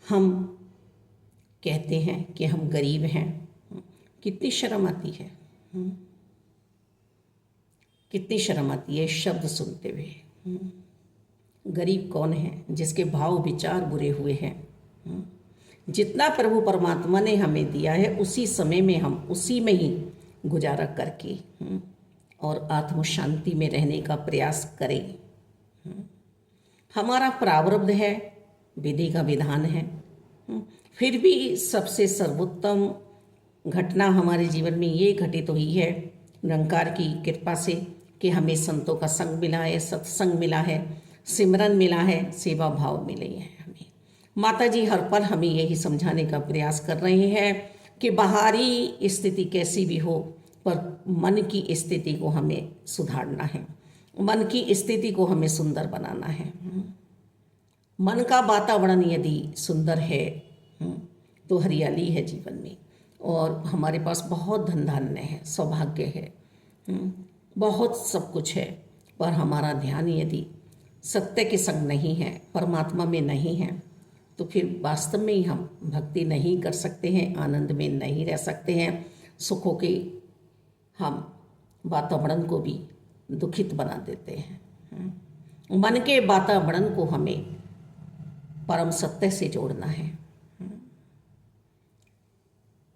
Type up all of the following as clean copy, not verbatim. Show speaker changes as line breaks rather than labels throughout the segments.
हम कहते हैं कि हम गरीब हैं, कितनी शर्म आती है, कितनी शर्म आती है शब्द सुनते हुए। गरीब कौन है? जिसके भाव विचार बुरे हुए हैं। जितना प्रभु परमात्मा ने हमें दिया है उसी समय में हम उसी में ही गुजारा करके और आत्म शांति में रहने का प्रयास करें। हमारा प्रारब्ध है, विधि का विधान है, फिर भी सबसे सर्वोत्तम घटना हमारे जीवन में ये घटित हुई है निरंकार की कृपा से कि हमें संतों का संग मिला है, सत्संग मिला है, सिमरन मिला है, सेवा भाव मिले हैं हमें। माता जी हर पल हमें यही समझाने का प्रयास कर रहे हैं कि बाहरी स्थिति कैसी भी हो पर मन की स्थिति को हमें सुधारना है, मन की स्थिति को हमें सुंदर बनाना है। मन का वातावरण यदि सुंदर है तो हरियाली है जीवन में, और हमारे पास बहुत धन धान्य है, सौभाग्य है, बहुत सब कुछ है, पर हमारा ध्यान यदि सत्य के संग नहीं है, परमात्मा में नहीं है, तो फिर वास्तव में ही हम भक्ति नहीं कर सकते हैं, आनंद में नहीं रह सकते हैं, सुखों के हम वातावरण को भी दुखित बना देते हैं। मन के वातावरण को हमें परम सत्य से जोड़ना है।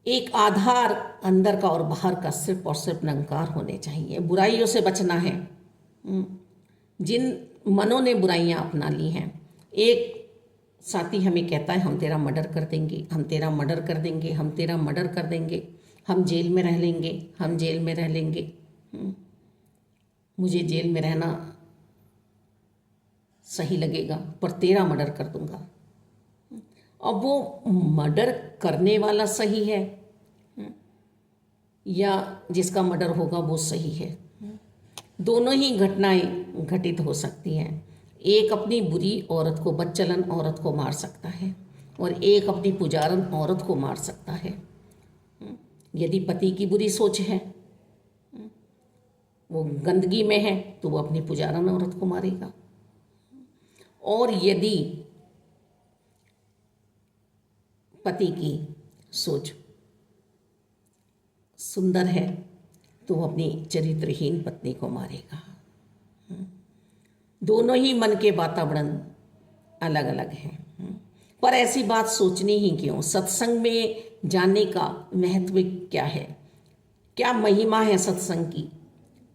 एक आधार अंदर का और बाहर का सिर्फ और सिर्फ निरंकार होने चाहिए। बुराइयों से बचना है। जिन मनों ने बुराइयां अपना ली हैं, एक साथी हमें कहता है हम तेरा मर्डर कर देंगे, हम तेरा मर्डर कर देंगे, हम तेरा मर्डर कर देंगे, हम जेल में रह लेंगे, हम जेल में रह लेंगे, मुझे जेल में रहना सही लगेगा पर तेरा मर्डर कर दूंगा। अब वो मर्डर करने वाला सही है या जिसका मर्डर होगा वो सही है? दोनों ही घटनाएं घटित हो सकती हैं। एक अपनी बुरी औरत को, बदचलन औरत को मार सकता है और एक अपनी पुजारन औरत को मार सकता है। यदि पति की बुरी सोच है, वो गंदगी में है, तो वो अपनी पुजारन औरत को मारेगा, और यदि पति की सोच सुंदर है तो वो अपनी चरित्रहीन पत्नी को मारेगा। दोनों ही मन के वातावरण अलग अलग हैं, पर ऐसी बात सोचनी ही क्यों? सत्संग में जाने का महत्व क्या है? क्या महिमा है सत्संग की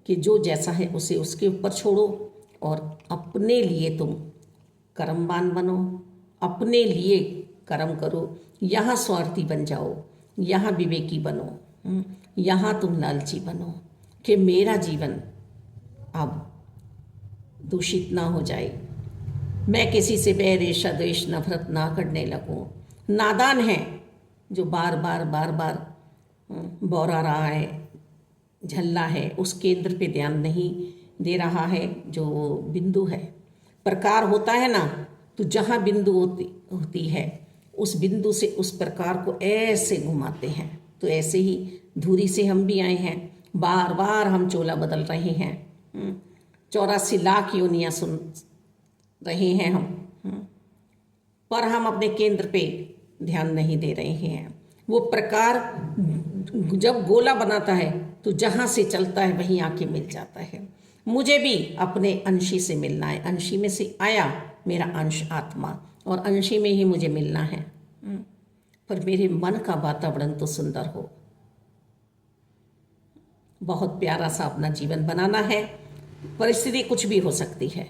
कि जो जैसा है उसे उसके ऊपर छोड़ो और अपने लिए तुम कर्मवान बनो, अपने लिए कर्म करो। यहाँ स्वार्थी बन जाओ, यहाँ विवेकी बनो, यहाँ तुम लालची बनो कि मेरा जीवन अब दूषित ना हो जाए, मैं किसी से बैर ईर्ष्या द्वेष नफरत ना करने लगूं। नादान है जो बार बार बौरा रहा है, झल्ला है, उस केंद्र पे ध्यान नहीं दे रहा है जो बिंदु है। प्रकार होता है ना, तो जहाँ बिंदु होती है उस बिंदु से उस प्रकार को ऐसे घुमाते हैं। तो ऐसे ही धुरी से हम भी आए हैं, बार बार हम चोला बदल रहे हैं, 84 लाख योनियाँ सुन रहे हैं हम, पर हम अपने केंद्र पे ध्यान नहीं दे रहे हैं। वो प्रकार जब गोला बनाता है तो जहाँ से चलता है वहीं आके मिल जाता है। मुझे भी अपने अंशी से मिलना है। अंशी में से आया मेरा अंश आत्मा, और अंशी में ही मुझे मिलना है, पर मेरे मन का वातावरण तो सुंदर हो। बहुत प्यारा सा अपना जीवन बनाना है। परिस्थिति कुछ भी हो सकती है,